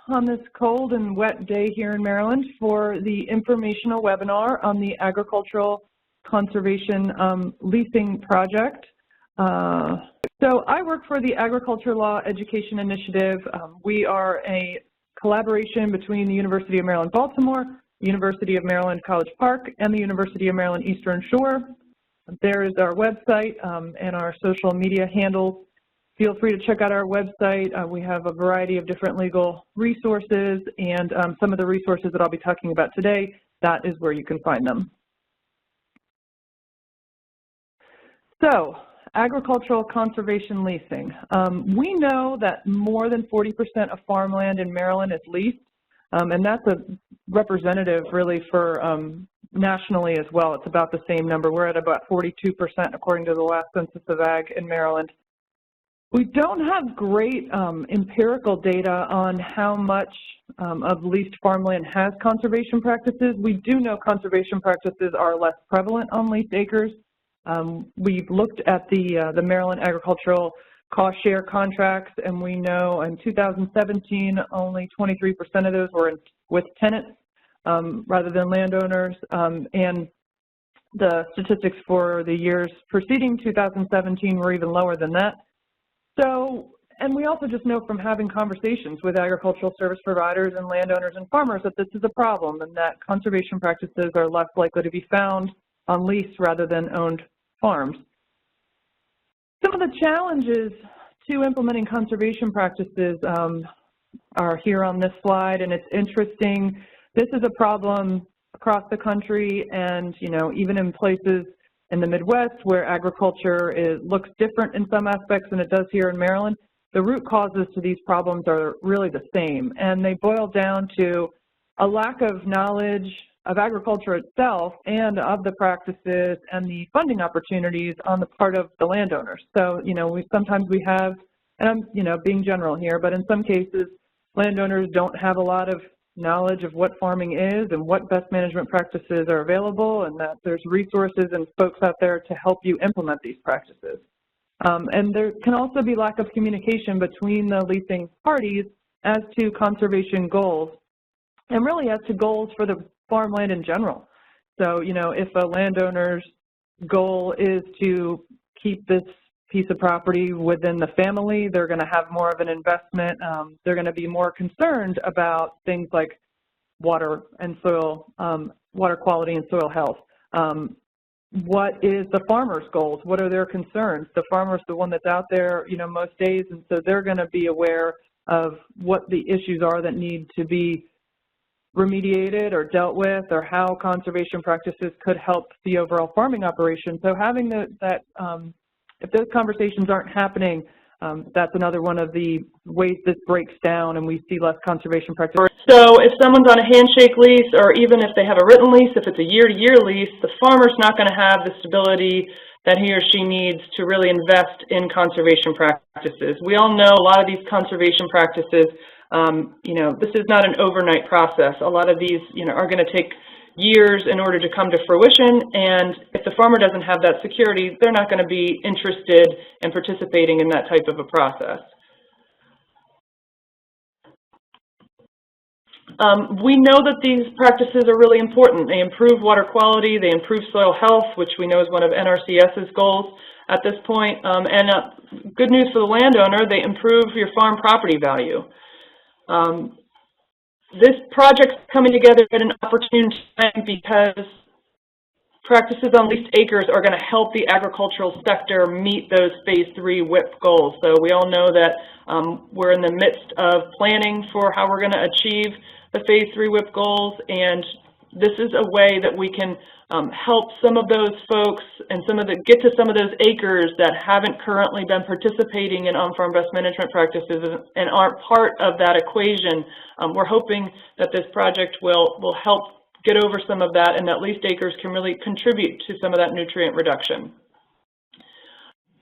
on this cold and wet day here in Maryland for the informational webinar on the agricultural conservation leasing project. So I work for the Agriculture Law Education Initiative. We are a collaboration between the University of Maryland, Baltimore, the University of Maryland, College Park, and the University of Maryland, Eastern Shore. There is our website and our social media handles. Feel free to check out our website. We have a variety of different legal resources, and some of the resources that I'll be talking about today, that is where you can find them. So, agricultural conservation leasing. We know that more than 40% of farmland in Maryland is leased, and that's a representative really for nationally as well. It's about the same number. We're at about 42% according to the last census of ag in Maryland. We don't have great empirical data on how much of leased farmland has conservation practices. We do know conservation practices are less prevalent on leased acres. We've looked at the Maryland agricultural cost share contracts, and we know in 2017 only 23% of those were with tenants rather than landowners, and the statistics for the years preceding 2017 were even lower than that. So, and we also just know from having conversations with agricultural service providers and landowners and farmers that this is a problem and that conservation practices are less likely to be found on lease rather than owned farms. Some of the challenges to implementing conservation practices are here on this slide, and it's interesting. This is a problem across the country, and even in places in the Midwest where agriculture looks different in some aspects than it does here in Maryland. The root causes to these problems are really the same, and they boil down to a lack of knowledge of agriculture itself and of the practices and the funding opportunities on the part of the landowners. So, sometimes we have, and I'm, being general here, but in some cases, landowners don't have a lot of knowledge of what farming is and what best management practices are available, and that there's resources and folks out there to help you implement these practices. And there can also be lack of communication between the leasing parties as to conservation goals, and really as to goals for the farmland in general. So, if a landowner's goal is to keep this piece of property within the family, they're going to have more of an investment. They're going to be more concerned about things like water and soil, water quality and soil health. What is the farmer's goals? What are their concerns? The farmer's the one that's out there, most days, and so they're going to be aware of what the issues are that need to be remediated or dealt with, or how conservation practices could help the overall farming operation. So having that if those conversations aren't happening, that's another one of the ways this breaks down and we see less conservation practice. So if someone's on a handshake lease, or even if they have a written lease, if it's a year-to-year lease, the farmer's not going to have the stability that he or she needs to really invest in conservation practices. We all know a lot of these conservation practices, this is not an overnight process. A lot of these, are going to take years in order to come to fruition, and if the farmer doesn't have that security, they're not going to be interested in participating in that type of a process. We know that these practices are really important. They improve water quality, they improve soil health, which we know is one of NRCS's goals at this point, and good news for the landowner, they improve your farm property value. This project's coming together at an opportune time because practices on leased acres are going to help the agricultural sector meet those Phase 3 WIP goals. So we all know that we're in the midst of planning for how we're going to achieve the Phase 3 WIP goals, and this is a way that we can help some of those folks and get to some of those acres that haven't currently been participating in on-farm best management practices and aren't part of that equation. We're hoping that this project will help get over some of that, and that leased acres can really contribute to some of that nutrient reduction.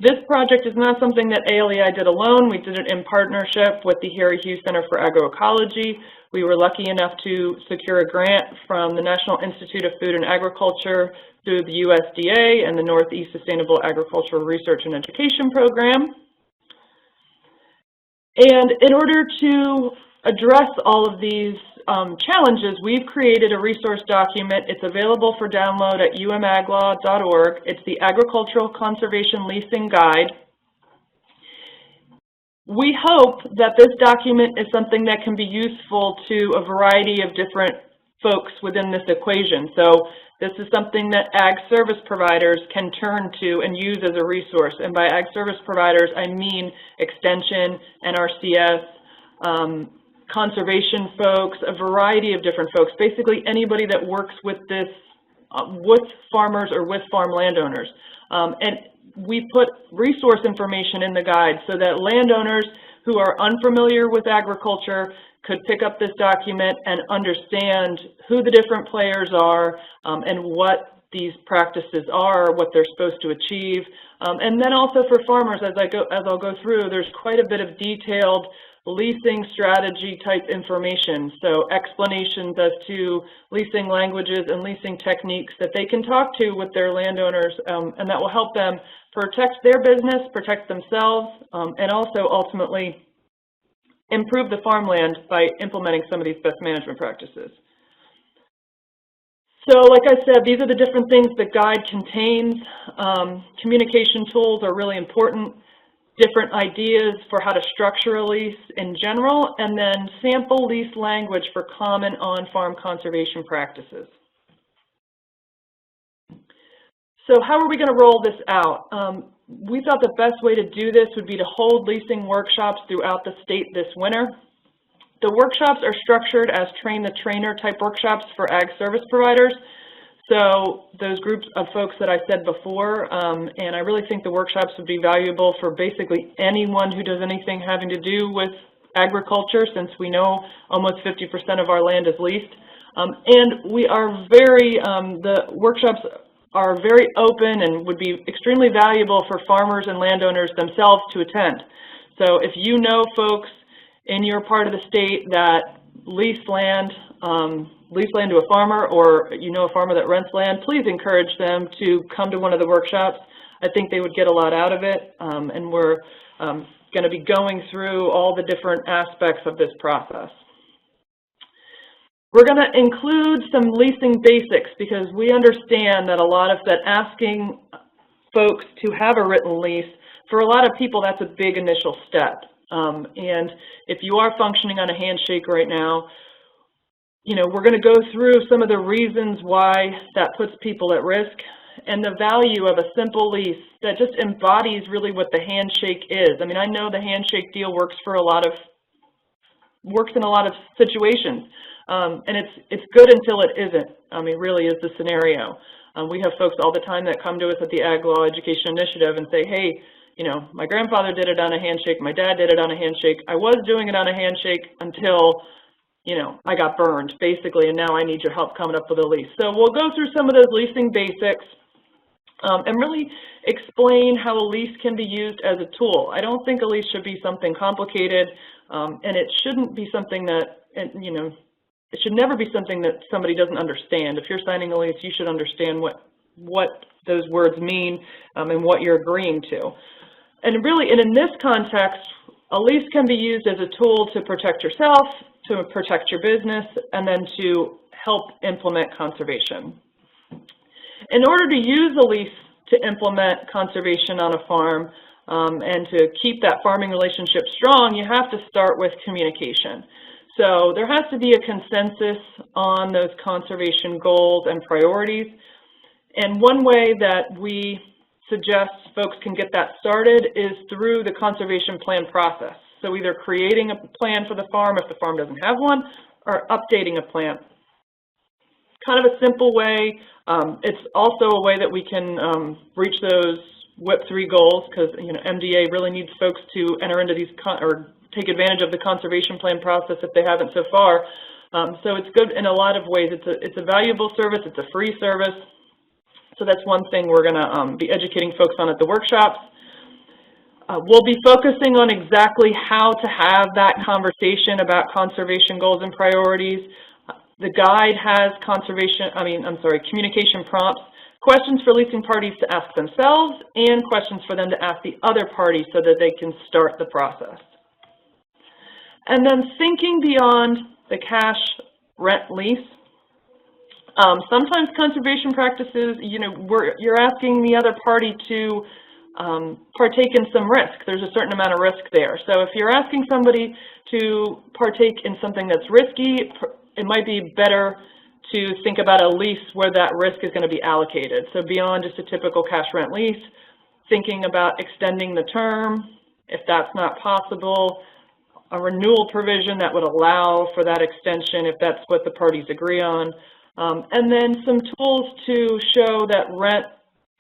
This project is not something that ALEI did alone. We did it in partnership with the Harry Hughes Center for Agroecology. We were lucky enough to secure a grant from the National Institute of Food and Agriculture through the USDA and the Northeast Sustainable Agricultural Research and Education Program. And in order to address all of these challenges, we've created a resource document. It's available for download at umaglaww.org. It's the Agricultural Conservation Leasing Guide. We hope that this document is something that can be useful to a variety of different folks within this equation. So this is something that ag service providers can turn to and use as a resource. And by ag service providers, I mean Extension, NRCS, conservation folks, a variety of different folks, basically anybody that works with this, with farmers or with farm landowners. And we put resource information in the guide so that landowners who are unfamiliar with agriculture could pick up this document and understand who the different players are and what these practices are, what they're supposed to achieve. And then also for farmers, as I'll go through, there's quite a bit of detailed leasing strategy type information. So explanations as to leasing languages and leasing techniques that they can talk to with their landowners, and that will help them protect their business, protect themselves, and also ultimately improve the farmland by implementing some of these best management practices. So like I said, these are the different things the guide contains. Communication tools are really important, different ideas for how to structure a lease in general, and then sample lease language for common on-farm conservation practices. So how are we going to roll this out? We thought the best way to do this would be to hold leasing workshops throughout the state this winter. The workshops are structured as train-the-trainer type workshops for ag service providers. So those groups of folks that I said before, and I really think the workshops would be valuable for basically anyone who does anything having to do with agriculture, since we know almost 50% of our land is leased. And we are very, the workshops are very open and would be extremely valuable for farmers and landowners themselves to attend. So if you know folks in your part of the state that lease land to a farmer, or you know a farmer that rents land, please encourage them to come to one of the workshops. I think they would get a lot out of it, and we're going to be going through all the different aspects of this process. We're going to include some leasing basics because we understand that a lot of that asking folks to have a written lease, for a lot of people that's a big initial step. And if you are functioning on a handshake right now, you know, we're going to go through some of the reasons why that puts people at risk and the value of a simple lease that just embodies really what the handshake is. I mean, I know the handshake deal works in a lot of situations. And it's good until it isn't. I mean, really is the scenario. We have folks all the time that come to us at the Ag Law Education Initiative and say, hey, you know, my grandfather did it on a handshake, my dad did it on a handshake, I was doing it on a handshake until, you know, I got burned, basically, and now I need your help coming up with a lease. So we'll go through some of those leasing basics and really explain how a lease can be used as a tool. I don't think a lease should be something complicated, and it shouldn't be something that, you know, it should never be something that somebody doesn't understand. If you're signing a lease, you should understand what those words mean and what you're agreeing to. And really, in this context, a lease can be used as a tool to protect yourself, to protect your business, and then to help implement conservation. In order to use a lease to implement conservation on a farm and to keep that farming relationship strong, you have to start with communication. So there has to be a consensus on those conservation goals and priorities. And one way that we suggest folks can get that started is through the conservation plan process. So either creating a plan for the farm if the farm doesn't have one, or updating a plan. Kind of a simple way. It's also a way that we can reach those WIP 3 goals, because you know MDA really needs folks to enter into these or take advantage of the conservation plan process if they haven't so far. So it's good in a lot of ways. It's a valuable service. It's a free service. So that's one thing we're going to be educating folks on at the workshops. We'll be focusing on exactly how to have that conversation about conservation goals and priorities. The guide has communication prompts, questions for leasing parties to ask themselves, and questions for them to ask the other party so that they can start the process. And then thinking beyond the cash rent lease. Sometimes conservation practices, you're asking the other party to partake in some risk. There's a certain amount of risk there. So if you're asking somebody to partake in something that's risky, it might be better to think about a lease where that risk is going to be allocated. So beyond just a typical cash rent lease, thinking about extending the term, if that's not possible, a renewal provision that would allow for that extension if that's what the parties agree on. And then some tools to show that rent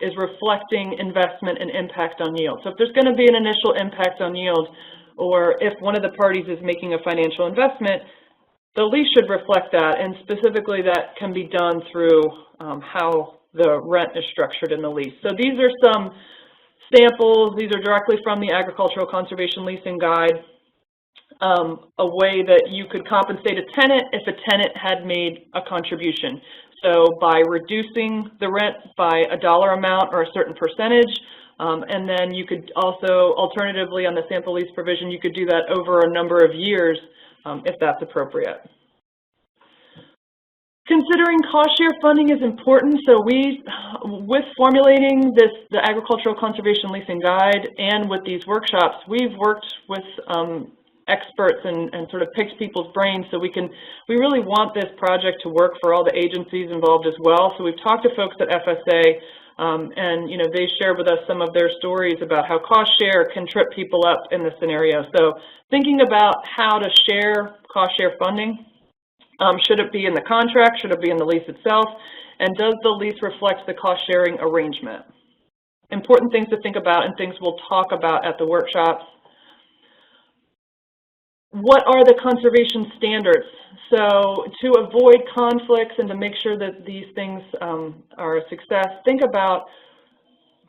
is reflecting investment and impact on yield. So if there's going to be an initial impact on yield, or if one of the parties is making a financial investment, the lease should reflect that, and specifically that can be done through how the rent is structured in the lease. So these are some samples. These are directly from the Agricultural Conservation Leasing Guide. A way that you could compensate a tenant if a tenant had made a contribution. So by reducing the rent by a dollar amount or a certain percentage, and then you could also, alternatively on the sample lease provision, you could do that over a number of years if that's appropriate. Considering cost share funding is important, so with formulating the Agricultural Conservation Leasing Guide and with these workshops, we've worked with experts and sort of picked people's brains so we really want this project to work for all the agencies involved as well. So we've talked to folks at FSA and they shared with us some of their stories about how cost share can trip people up in this scenario. So thinking about how to share cost share funding, should it be in the contract, should it be in the lease itself, and does the lease reflect the cost sharing arrangement? Important things to think about and things we'll talk about at the workshops. What are the conservation standards? So to avoid conflicts and to make sure that these things are a success, think about,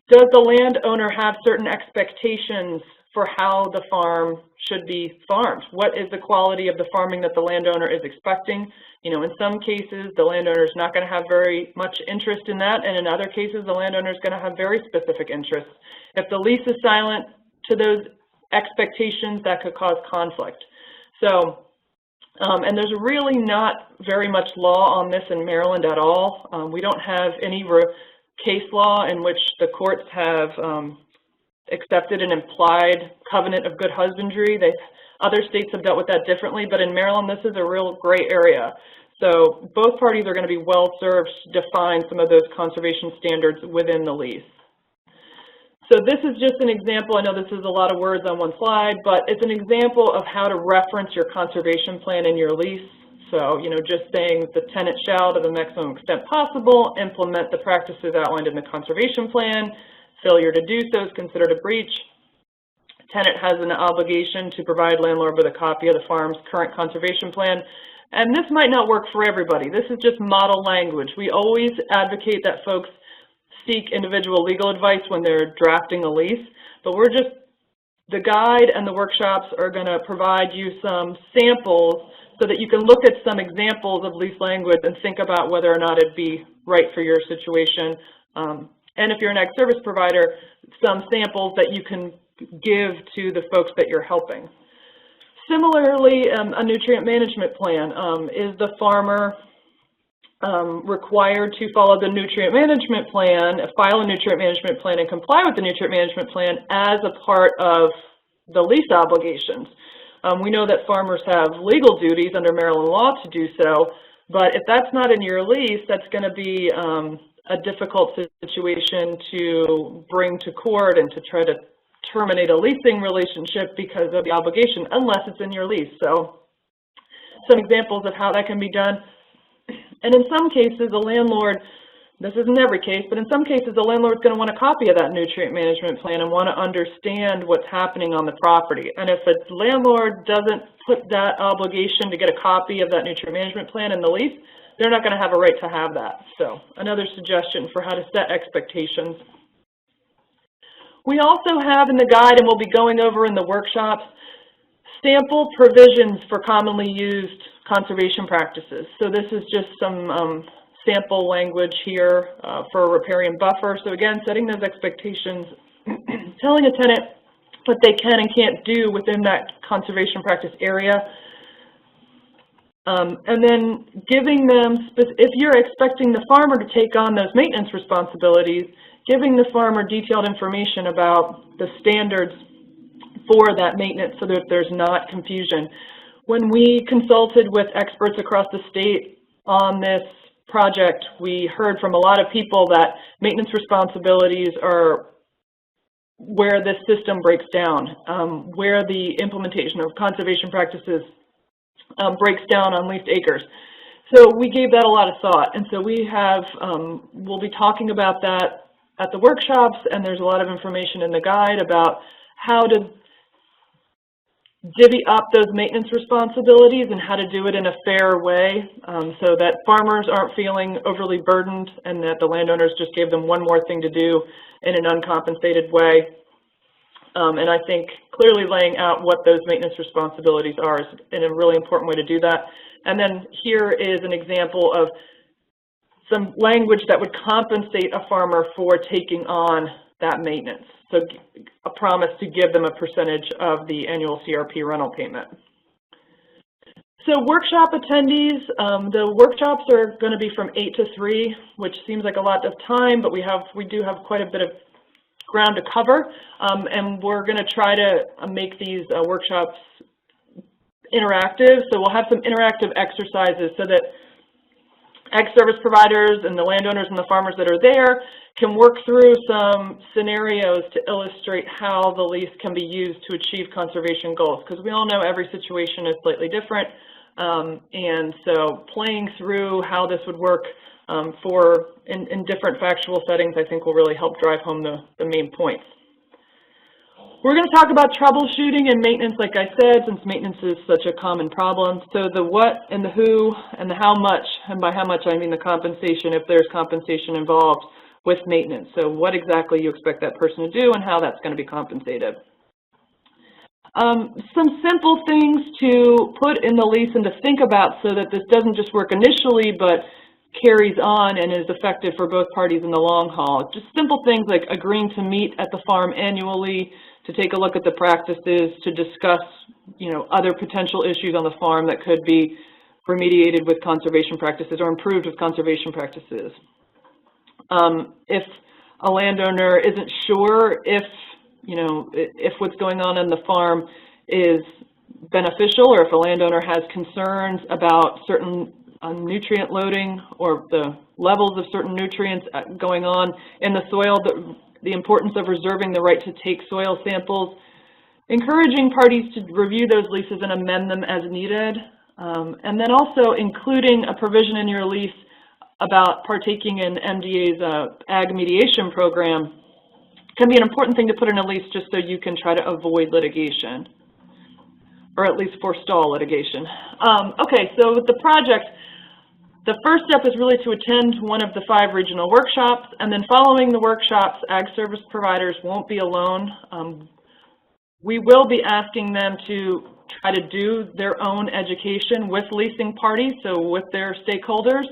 does the landowner have certain expectations for how the farm should be farmed? What is the quality of the farming that the landowner is expecting? In some cases, the landowner is not going to have very much interest in that, and in other cases, the landowner is going to have very specific interests. If the lease is silent to those expectations, that could cause conflict. So, and there's really not very much law on this in Maryland at all. We don't have any case law in which the courts have accepted an implied covenant of good husbandry. Other states have dealt with that differently, but in Maryland, this is a real gray area. So both parties are going to be well served to define some of those conservation standards within the lease. So this is just an example. I know this is a lot of words on one slide, but it's an example of how to reference your conservation plan in your lease. So, just saying the tenant shall, to the maximum extent possible, implement the practices outlined in the conservation plan. Failure to do so is considered a breach. Tenant has an obligation to provide landlord with a copy of the farm's current conservation plan. And this might not work for everybody. This is just model language. We always advocate that folks seek individual legal advice when they're drafting a lease, but the guide and the workshops are going to provide you some samples so that you can look at some examples of lease language and think about whether or not it'd be right for your situation. And if you're an ag service provider, some samples that you can give to the folks that you're helping. Similarly, a nutrient management plan. Is the farmer required to follow the nutrient management plan, file a nutrient management plan, and comply with the nutrient management plan as a part of the lease obligations? We know that farmers have legal duties under Maryland law to do so, but if that's not in your lease, that's going to be a difficult situation to bring to court and to try to terminate a leasing relationship because of the obligation, unless it's in your lease. So some examples of how that can be done. And in some cases, a landlord, this isn't every case, but in some cases, the landlord's going to want a copy of that nutrient management plan and want to understand what's happening on the property. And if a landlord doesn't put that obligation to get a copy of that nutrient management plan in the lease, they're not going to have a right to have that. So another suggestion for how to set expectations. We also have in the guide, and we'll be going over in the workshops, sample provisions for commonly used conservation practices. So this is just some sample language here for a riparian buffer. So again, setting those expectations, telling a tenant what they can and can't do within that conservation practice area. And then giving them, if you're expecting the farmer to take on those maintenance responsibilities, giving the farmer detailed information about the standards for that maintenance so that there's not confusion. When we consulted with experts across the state on this project, we heard from a lot of people that maintenance responsibilities are where this system breaks down, where the implementation of conservation practices breaks down on leased acres. So we gave that a lot of thought, and so we have, we'll be talking about that at the workshops, and there's a lot of information in the guide about how to divvy up those maintenance responsibilities and how to do it in a fair way so that farmers aren't feeling overly burdened and that the landowners just gave them one more thing to do in an uncompensated way. And I think clearly laying out what those maintenance responsibilities are is a really important way to do that. And then here is an example of some language that would compensate a farmer for taking on that maintenance. So a promise to give them a percentage of the annual CRP rental payment. So workshop attendees, the workshops are going to be from 8 to 3, which seems like a lot of time, but we do have quite a bit of ground to cover, and we're going to try to make these workshops interactive. So we'll have some interactive exercises so that ag service providers and the landowners and the farmers that are there can work through some scenarios to illustrate how the lease can be used to achieve conservation goals, because we all know every situation is slightly different, and so playing through how this would work in different factual settings, I think will really help drive home the main points. We're going to talk about troubleshooting and maintenance, like I said, since maintenance is such a common problem. So the what and the who and the how much, and by how much I mean the compensation, if there's compensation involved with maintenance. So what exactly you expect that person to do and how that's going to be compensated. Some simple things to put in the lease and to think about so that this doesn't just work initially, but carries on and is effective for both parties in the long haul. Just simple things like agreeing to meet at the farm annually, to take a look at the practices, to discuss, other potential issues on the farm that could be remediated with conservation practices or improved with conservation practices. If a landowner isn't sure if what's going on the farm is beneficial, or if a landowner has concerns about certain nutrient loading or the levels of certain nutrients going on in the soil, the importance of reserving the right to take soil samples, encouraging parties to review those leases and amend them as needed, and then also including a provision in your lease about partaking in MDA's ag mediation program can be an important thing to put in a lease just so you can try to avoid litigation, or at least forestall litigation. Okay, so with the project, the first step is really to attend one of the 5 regional workshops, and then following the workshops, ag service providers won't be alone. We will be asking them to try to do their own education with leasing parties, so with their stakeholders.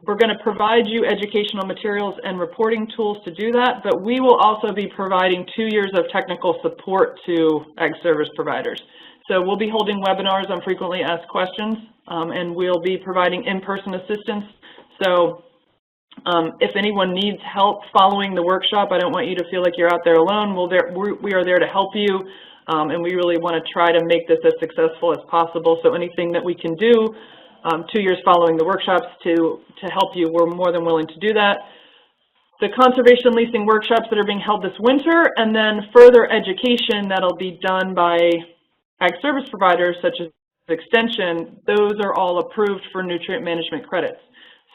We're going to provide you educational materials and reporting tools to do that, but we will also be providing 2 years of technical support to ag service providers. So we'll be holding webinars on frequently asked questions, and we'll be providing in-person assistance. So if anyone needs help following the workshop, I don't want you to feel like you're out there alone. We are there to help you, and we really want to try to make this as successful as possible. So anything that we can do 2 years following the workshops to help you, we're more than willing to do that. The conservation leasing workshops that are being held this winter, and then further education that'll be done by ag service providers such as Extension, those are all approved for nutrient management credits.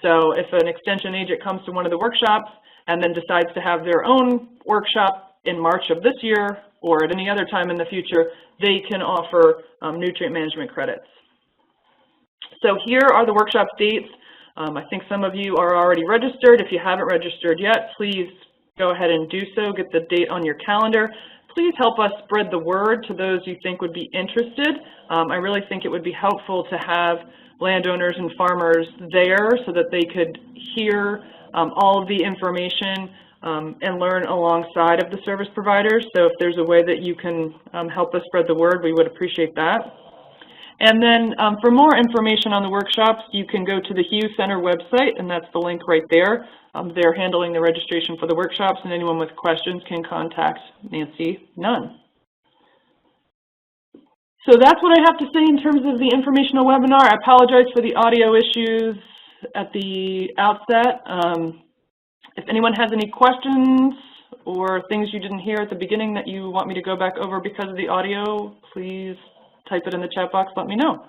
So if an Extension agent comes to one of the workshops and then decides to have their own workshop in March of this year or at any other time in the future, they can offer nutrient management credits. So here are the workshop dates. I think some of you are already registered. If you haven't registered yet, please go ahead and do so. Get the date on your calendar. Please help us spread the word to those you think would be interested. I really think it would be helpful to have landowners and farmers there so that they could hear all of the information and learn alongside of the service providers. So if there's a way that you can help us spread the word, we would appreciate that. And then for more information on the workshops, you can go to the Hughes Center website, and that's the link right there. They're handling the registration for the workshops, and anyone with questions can contact Nancy Nunn. So that's what I have to say in terms of the informational webinar. I apologize for the audio issues at the outset. If anyone has any questions or things you didn't hear at the beginning that you want me to go back over because of the audio, please type it in the chat box, let me know.